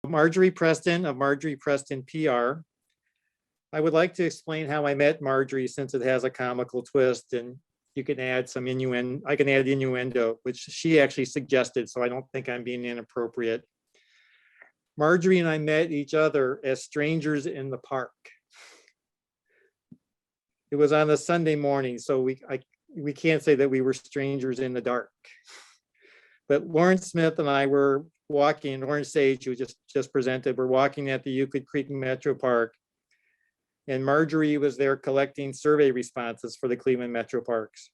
Marjorie Preston of Marjorie Preston PR. I would like to explain how I met Marjorie, since it has a comical twist, and you can add some innuendo. I can add innuendo, which she actually suggested, so I don't think I'm being inappropriate. Marjorie and I met each other as strangers in the park. It was on a Sunday morning, so we can't say that we were strangers in the dark. But Lawrence Smith and I were walking, Lawrence Saige, who just presented, we're walking at the Euclid Creek Metro Park. And Marjorie was there collecting survey responses for the Cleveland Metro Parks.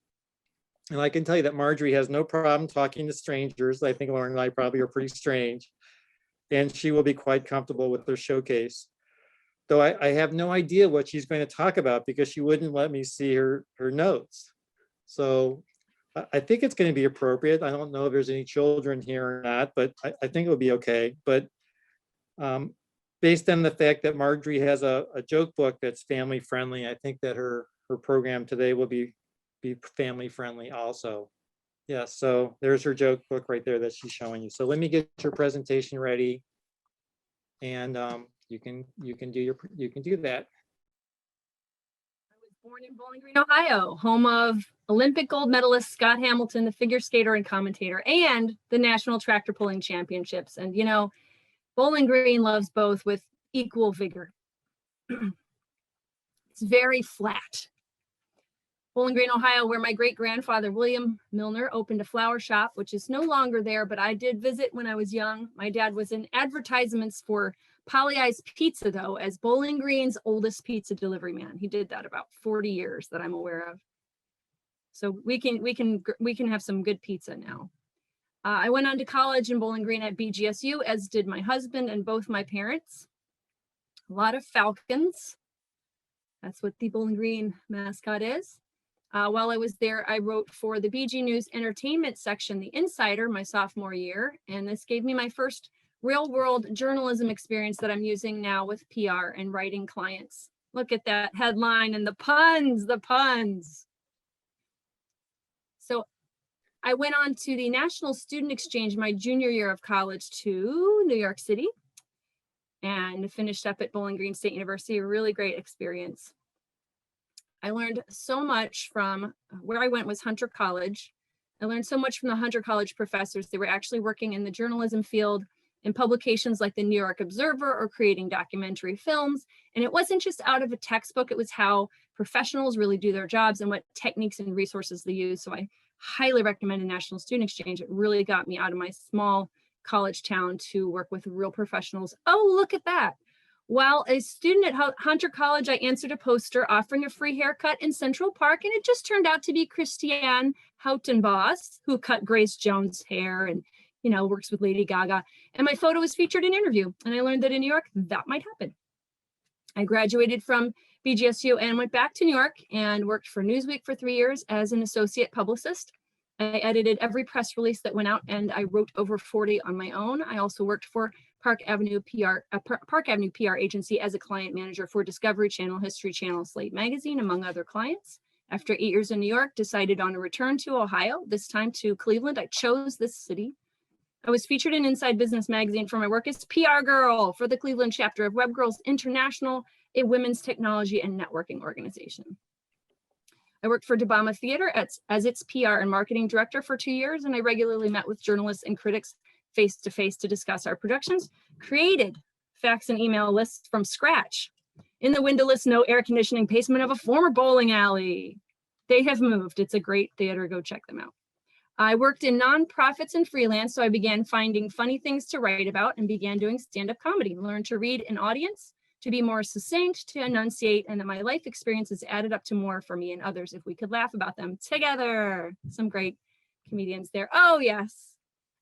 And I can tell you that Marjorie has no problem talking to strangers. I think Lauren and I probably are pretty strange. And she will be quite comfortable with her showcase. Though I have no idea what she's going to talk about, because she wouldn't let me see her notes. So I think it's going to be appropriate. I don't know if there's any children here or not, but I think it will be okay. But based on the fact that Marjorie has a joke book that's family friendly, I think that her program today will be family friendly also. Yeah, so there's her joke book right there that she's showing you. So let me get your presentation ready, and you can do that. I was born in Bowling Green, Ohio, home of Olympic gold medalist Scott Hamilton, the figure skater and commentator, and the National Tractor Pulling Championships. And you know, Bowling Green loves both with equal vigor. It's very flat. Bowling Green, Ohio, where my great-grandfather, William Milner, opened a flower shop, which is no longer there, but I did visit when I was young. My dad was in advertisements for Polly Ice Pizza, though, as Bowling Green's oldest pizza delivery man. He did that about 40 years that I'm aware of. So we can have some good pizza now. I went on to college in Bowling Green at BGSU, as did my husband and both my parents. A lot of Falcons. That's what the Bowling Green mascot is. While I was there, I wrote for the BG News entertainment section, The Insider, my sophomore year. And this gave me my first real world journalism experience that I'm using now with PR and writing clients. Look at that headline and the puns. So I went on to the National Student Exchange my junior year of college to New York City and finished up at Bowling Green State University, a really great experience. I learned so much from where I went was Hunter College. I learned so much from the Hunter College professors. They were actually working in the journalism field in publications like the New York Observer or creating documentary films. And it wasn't just out of a textbook, it was how professionals really do their jobs and what techniques and resources they use. So I highly recommend a National Student Exchange. It really got me out of my small college town to work with real professionals. Oh, look at that. While a student at Hunter College, I answered a poster offering a free haircut in Central Park, and it just turned out to be Christiane Houtenbos, who cut Grace Jones' hair and, you know, works with Lady Gaga. And my photo was featured in an interview, and I learned that in New York, that might happen. I graduated from BGSU and went back to New York and worked for Newsweek for 3 years as an associate publicist. I edited every press release that went out, and I wrote over 40 on my own. I also worked for Park Avenue PR agency as a client manager for Discovery Channel, History Channel, Slate Magazine, among other clients. After 8 years in New York, decided on a return to Ohio, this time to Cleveland. I chose this city. I was featured in Inside Business Magazine for my work as PR girl for the Cleveland chapter of Web Girls International, a women's technology and networking organization. I worked for Dabama Theater as its PR and marketing director for 2 years, and I regularly met with journalists and critics face-to-face to discuss our productions, created fax and email lists from scratch in the windowless, no air conditioning basement of a former bowling alley. They have moved. It's a great theater. Go check them out. I worked in nonprofits and freelance, so I began finding funny things to write about and began doing stand-up comedy, learned to read an audience, to be more succinct, to enunciate, and that my life experiences added up to more for me and others if we could laugh about them together. Some great comedians there. Oh, yes.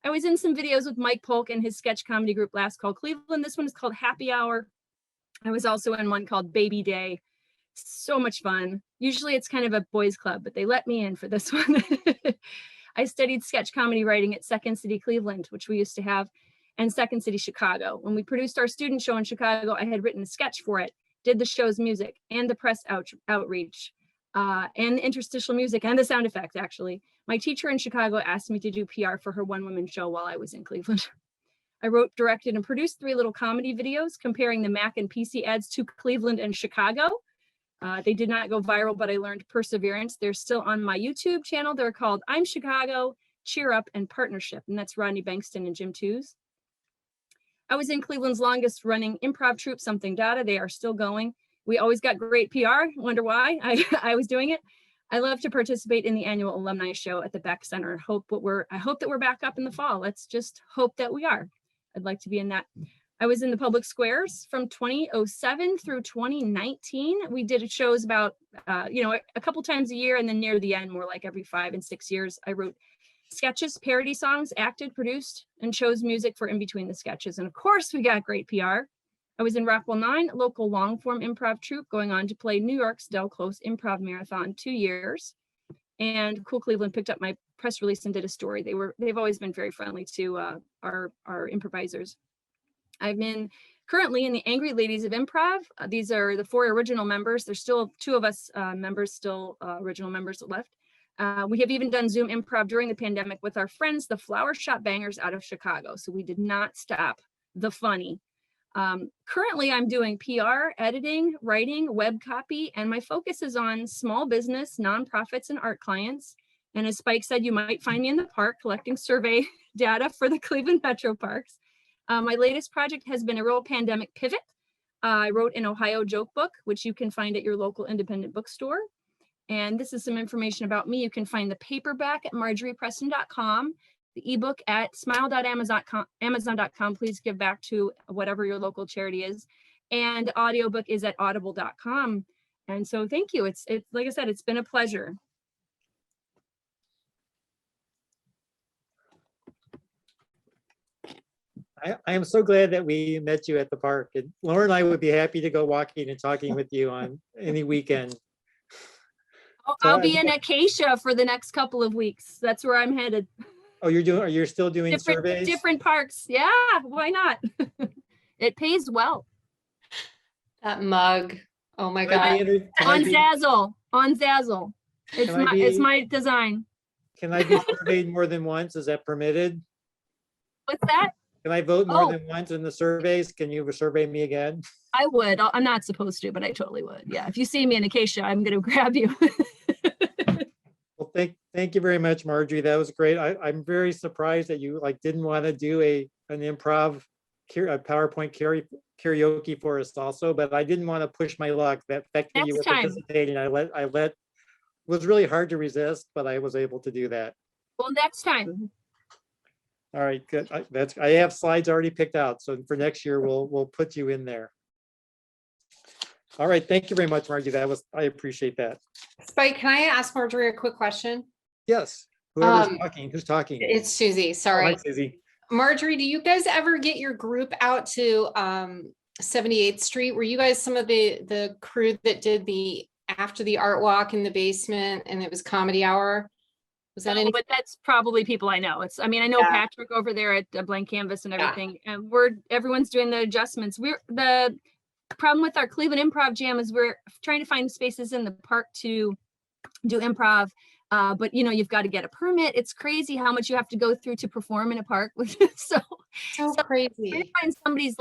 I was in some videos with Mike Polk and his sketch comedy group Last Call Cleveland. This one is called Happy Hour. I was also in one called Baby Day. So much fun. Usually it's kind of a boys club, but they let me in for this one. I studied sketch comedy writing at Second City Cleveland, which we used to have, and Second City Chicago. When we produced our student show in Chicago, I had written a sketch for it, did the show's music and the press outreach, and the interstitial music and the sound effects, actually. My teacher in Chicago asked me to do PR for her one-woman show while I was in Cleveland. I wrote, directed, and produced 3 little comedy videos comparing the Mac and PC ads to Cleveland and Chicago. They did not go viral, but I learned perseverance. They're still on my YouTube channel. They're called I'm Chicago, Cheer Up, and Partnership. And that's Rodney Bankston and Jim Tews. I was in Cleveland's longest running improv troupe, Something Data. They are still going. We always got great PR. Wonder why I was doing it. I love to participate in the annual alumni show at the Beck Center. I hope that we're back up in the fall. Let's just hope that we are. I'd like to be in that. I was in the public squares from 2007 through 2019. We did shows about, a couple times a year, and then near the end, more like every 5 and 6 years. I wrote sketches, parody songs, acted, produced, and chose music for in between the sketches. And of course, we got great PR. I was in Rockwell 9, local long form improv troupe, going on to play New York's Del Close Improv Marathon 2 years. And Cool Cleveland picked up my press release and did a story. They've always been very friendly to our improvisers. I've been currently in the Angry Ladies of Improv. These are the 4 original members. There's still 2 of us original members left. We have even done Zoom improv during the pandemic with our friends, the Flower Shop Bangers out of Chicago. So we did not stop the funny. Currently, I'm doing PR, editing, writing, web copy, and my focus is on small business, nonprofits, and art clients. And as Spike said, you might find me in the park collecting survey data for the Cleveland Metro Parks. My latest project has been a real pandemic pivot. I wrote an Ohio joke book, which you can find at your local independent bookstore. And this is some information about me. You can find the paperback at marjoriepreston.com, the ebook at smile.amazon.com. Please give back to whatever your local charity is. And the audiobook is at audible.com. And so thank you. It's like I said, it's been a pleasure. I am so glad that we met you at the park. And Lauren and I would be happy to go walking and talking with you on any weekend. I'll be in Acacia for the next couple of weeks. That's where I'm headed. Oh, you're still doing surveys? Different parks. Yeah, why not? It pays well. That mug. Oh my God. On Zazzle. It's my design. Can I be surveyed more than once? Is that permitted? What's that? Can I vote more than once in the surveys? Can you survey me again? I would. I'm not supposed to, but I totally would. Yeah. If you see me in Acacia, I'm going to grab you. Well, thank you very much, Marjorie. That was great. I'm very surprised that you didn't want to do an improv a PowerPoint karaoke for us also, but I didn't want to push my luck. That fact that you were participating, it was really hard to resist, but I was able to do that. Well, next time. All right, good. I have slides already picked out, so for next year we'll put you in there. All right, thank you very much, Marjorie. I appreciate that. Spike, can I ask Marjorie a quick question? Yes. Whoever's talking, who's talking? It's Susie. Sorry. Hi, Susie. Marjorie, do you guys ever get your group out to 78th Street? Were you guys some of the crew that did after the art walk in the basement and it was comedy hour? Was that any? But that's probably people I know. I know Patrick over there at Blank Canvas and everything, and everyone's doing the adjustments. The problem with our Cleveland Improv Jam is we're trying to find spaces in the park to do improv. But you've got to get a permit. It's crazy how much you have to go through to perform in a park. so crazy. We're to find somebody's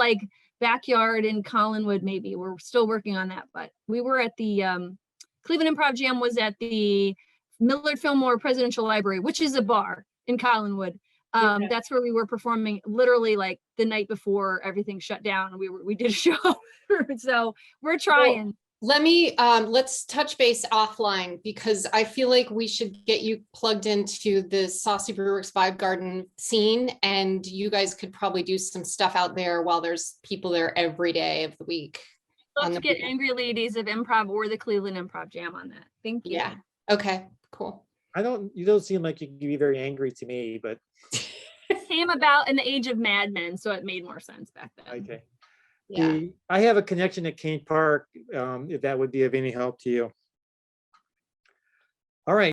backyard in Collinwood, maybe. We're still working on that, but we were at the Cleveland Improv Jam was at the Millard Fillmore Presidential Library, which is a bar in Collinwood. That's where we were performing literally the night before everything shut down. We did a show. So we're trying. Well, let's touch base offline because I feel like we should get you plugged into the Saucy Brewworks Vibe Garden scene, and you guys could probably do some stuff out there while there's people there every day of the week. Let's get Angry Ladies of Improv or the Cleveland Improv Jam on that. Thank you. Yeah. Okay, cool. You don't seem like you can be very angry to me, but came about in the age of Mad Men, so it made more sense back then. Okay. Yeah. I have a connection at Kane Park, if that would be of any help to you. All right.